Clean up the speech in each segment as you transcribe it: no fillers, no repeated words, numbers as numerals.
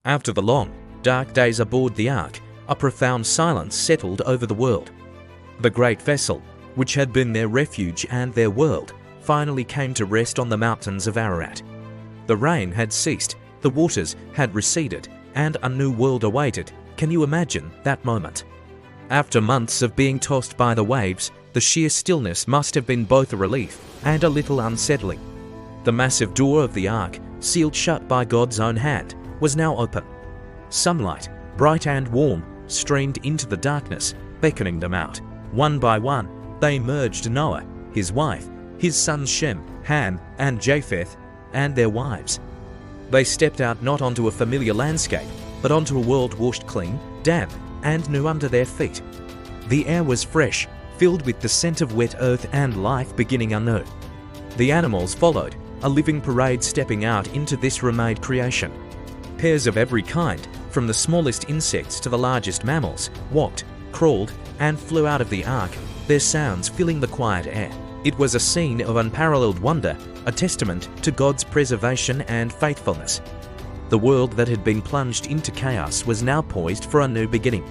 After the long, dark days aboard the ark, a profound silence settled over the world. The great vessel, which had been their refuge and their world, finally came to rest on the mountains of Ararat. The rain had ceased, the waters had receded, and a new world awaited. Can you imagine that moment? After months of being tossed by the waves, the sheer stillness must have been both a relief and a little unsettling. The massive door of the ark, sealed shut by God's own hand, was now open. Sunlight, bright and warm, streamed into the darkness, beckoning them out. One by one, they emerged: Noah, his wife, his sons Shem, Ham, and Japheth, and their wives. They stepped out not onto a familiar landscape, but onto a world washed clean, damp, and new under their feet. The air was fresh, filled with the scent of wet earth and life beginning anew. The animals followed, a living parade stepping out into this remade creation. Pairs of every kind, from the smallest insects to the largest mammals, walked, crawled, and flew out of the ark, their sounds filling the quiet air. It was a scene of unparalleled wonder, a testament to God's preservation and faithfulness. The world that had been plunged into chaos was now poised for a new beginning.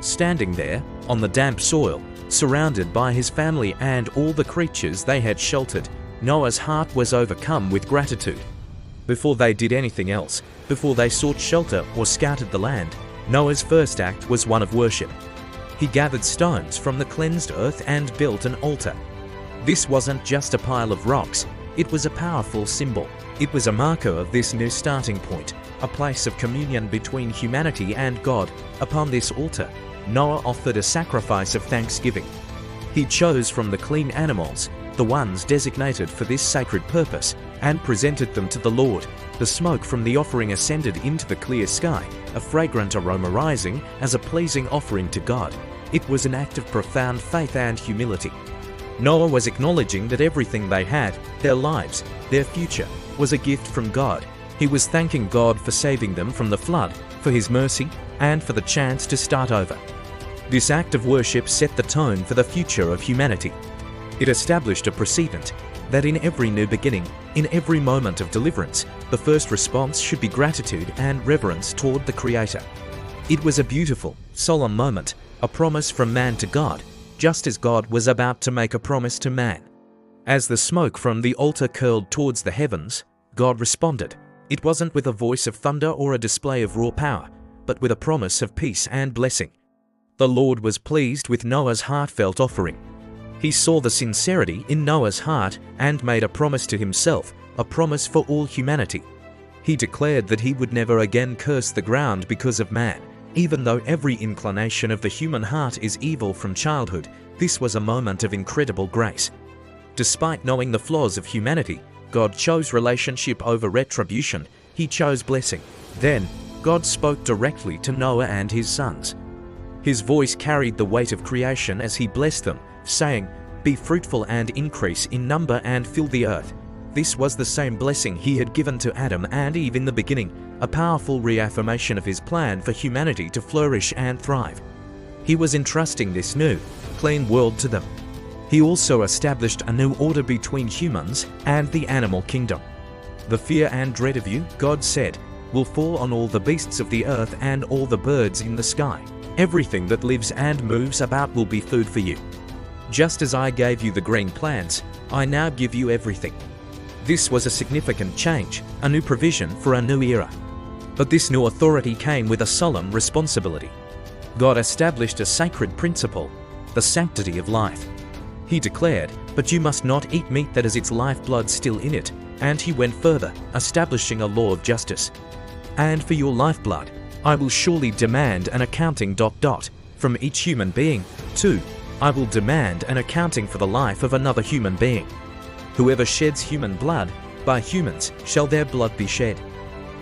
Standing there, on the damp soil, surrounded by his family and all the creatures they had sheltered, Noah's heart was overcome with gratitude. Before they did anything else, before they sought shelter or scouted the land, Noah's first act was one of worship. He gathered stones from the cleansed earth and built an altar. This wasn't just a pile of rocks, it was a powerful symbol. It was a marker of this new starting point, a place of communion between humanity and God. Upon this altar, Noah offered a sacrifice of thanksgiving. He chose from the clean animals, the ones designated for this sacred purpose, and presented them to the Lord. The smoke from the offering ascended into the clear sky, a fragrant aroma rising as a pleasing offering to God. It was an act of profound faith and humility. Noah was acknowledging that everything they had, their lives, their future, was a gift from God. He was thanking God for saving them from the flood, for his mercy, and for the chance to start over. This act of worship set the tone for the future of humanity. It established a precedent that in every new beginning, in every moment of deliverance, the first response should be gratitude and reverence toward the Creator. It was a beautiful, solemn moment, a promise from man to God, just as God was about to make a promise to man. As the smoke from the altar curled towards the heavens, God responded. It wasn't with a voice of thunder or a display of raw power, but with a promise of peace and blessing. The Lord was pleased with Noah's heartfelt offering. He saw the sincerity in Noah's heart and made a promise to himself, a promise for all humanity. He declared that he would never again curse the ground because of man. Even though every inclination of the human heart is evil from childhood, this was a moment of incredible grace. Despite knowing the flaws of humanity, God chose relationship over retribution. He chose blessing. Then, God spoke directly to Noah and his sons. His voice carried the weight of creation as he blessed them, saying, "Be fruitful and increase in number and fill the earth." This was the same blessing he had given to Adam and Eve in the beginning, a powerful reaffirmation of his plan for humanity to flourish and thrive. He was entrusting this new, clean world to them. He also established a new order between humans and the animal kingdom. "The fear and dread of you," God said, "will fall on all the beasts of the earth and all the birds in the sky. Everything that lives and moves about will be food for you. Just as I gave you the green plants, I now give you everything." This was a significant change, a new provision for a new era. But this new authority came with a solemn responsibility. God established a sacred principle, the sanctity of life. He declared, "But you must not eat meat that has its lifeblood still in it." And he went further, establishing a law of justice. "And for your lifeblood, I will surely demand an accounting ... from each human being. 2. I will demand an accounting for the life of another human being. Whoever sheds human blood, by humans shall their blood be shed.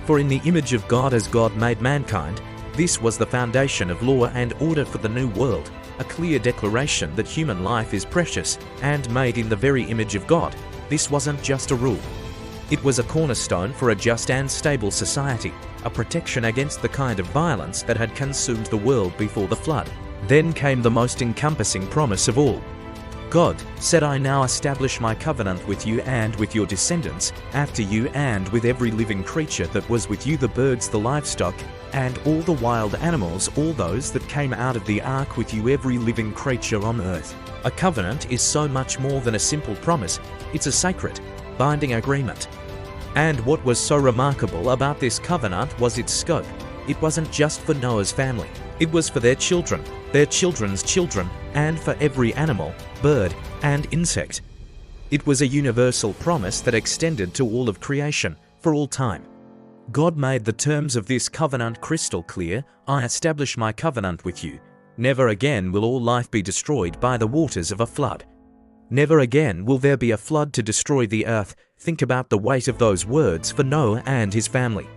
For in the image of God as God made mankind." This was the foundation of law and order for the new world, a clear declaration that human life is precious and made in the very image of God. This wasn't just a rule. It was a cornerstone for a just and stable society, a protection against the kind of violence that had consumed the world before the flood. Then came the most encompassing promise of all. God said, "I now establish my covenant with you and with your descendants after you, and with every living creature that was with you, the birds, the livestock, and all the wild animals, all those that came out of the ark with you, every living creature on earth." A covenant is so much more than a simple promise. It's a sacred, binding agreement. And what was so remarkable about this covenant was its scope. It wasn't just for Noah's family. It was for their children, their children's children, and for every animal, bird, and insect. It was a universal promise that extended to all of creation, for all time. God made the terms of this covenant crystal clear. "I establish my covenant with you. Never again will all life be destroyed by the waters of a flood. Never again will there be a flood to destroy the earth." Think about the weight of those words for Noah and his family.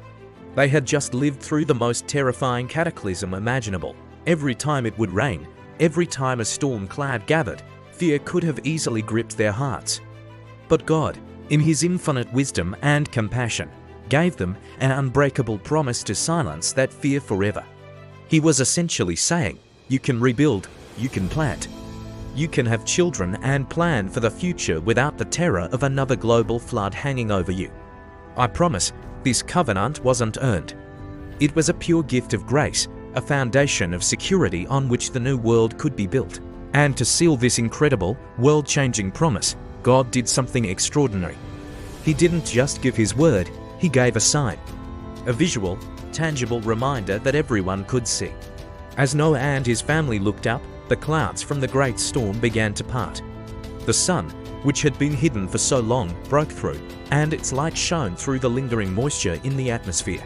They had just lived through the most terrifying cataclysm imaginable. Every time it would rain, every time a storm cloud gathered, fear could have easily gripped their hearts. But God, in His infinite wisdom and compassion, gave them an unbreakable promise to silence that fear forever. He was essentially saying, "You can rebuild, you can plant, you can have children and plan for the future without the terror of another global flood hanging over you." I promise, this covenant wasn't earned. It was a pure gift of grace, a foundation of security on which the new world could be built. And to seal this incredible, world-changing promise, God did something extraordinary. He didn't just give His word, He gave a sign. A visual, tangible reminder that everyone could see. As Noah and his family looked up, the clouds from the great storm began to part. The sun, which had been hidden for so long, broke through, and its light shone through the lingering moisture in the atmosphere.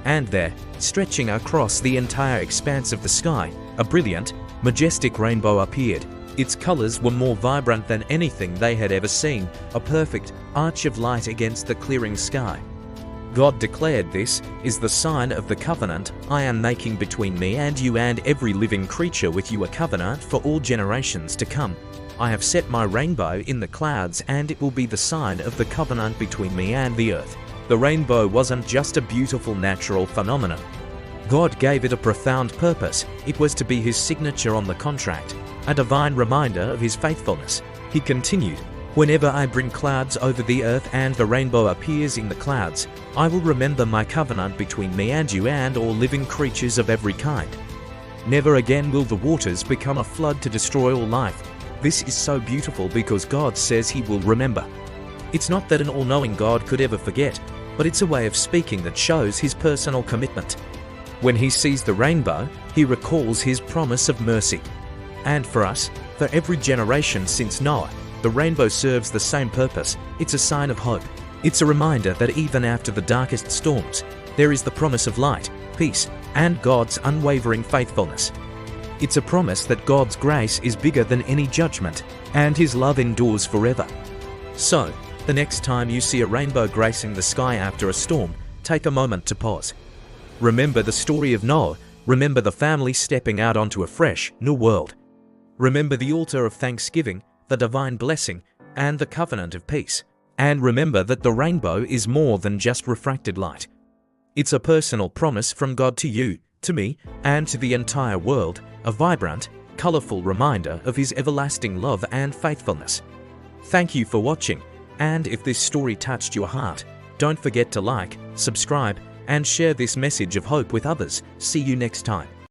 And there, stretching across the entire expanse of the sky, a brilliant, majestic rainbow appeared. Its colors were more vibrant than anything they had ever seen, a perfect arch of light against the clearing sky. God declared, "This is the sign of the covenant I am making between me and you and every living creature with you, a covenant for all generations to come. I have set my rainbow in the clouds, and it will be the sign of the covenant between me and the earth." The rainbow wasn't just a beautiful natural phenomenon. God gave it a profound purpose. It was to be His signature on the contract, a divine reminder of His faithfulness. He continued, "Whenever I bring clouds over the earth and the rainbow appears in the clouds, I will remember my covenant between me and you and all living creatures of every kind. Never again will the waters become a flood to destroy all life." This is so beautiful because God says He will remember. It's not that an all-knowing God could ever forget, but it's a way of speaking that shows His personal commitment. When He sees the rainbow, He recalls His promise of mercy. And for us, for every generation since Noah, the rainbow serves the same purpose. It's a sign of hope. It's a reminder that even after the darkest storms, there is the promise of light, peace, and God's unwavering faithfulness. It's a promise that God's grace is bigger than any judgment, and His love endures forever. So, the next time you see a rainbow gracing the sky after a storm, take a moment to pause. Remember the story of Noah. Remember the family stepping out onto a fresh, new world. Remember the altar of thanksgiving, the divine blessing, and the covenant of peace. And remember that the rainbow is more than just refracted light. It's a personal promise from God to you, to me, and to the entire world, a vibrant, colorful reminder of His everlasting love and faithfulness. Thank you for watching, and if this story touched your heart, don't forget to like, subscribe, and share this message of hope with others. See you next time.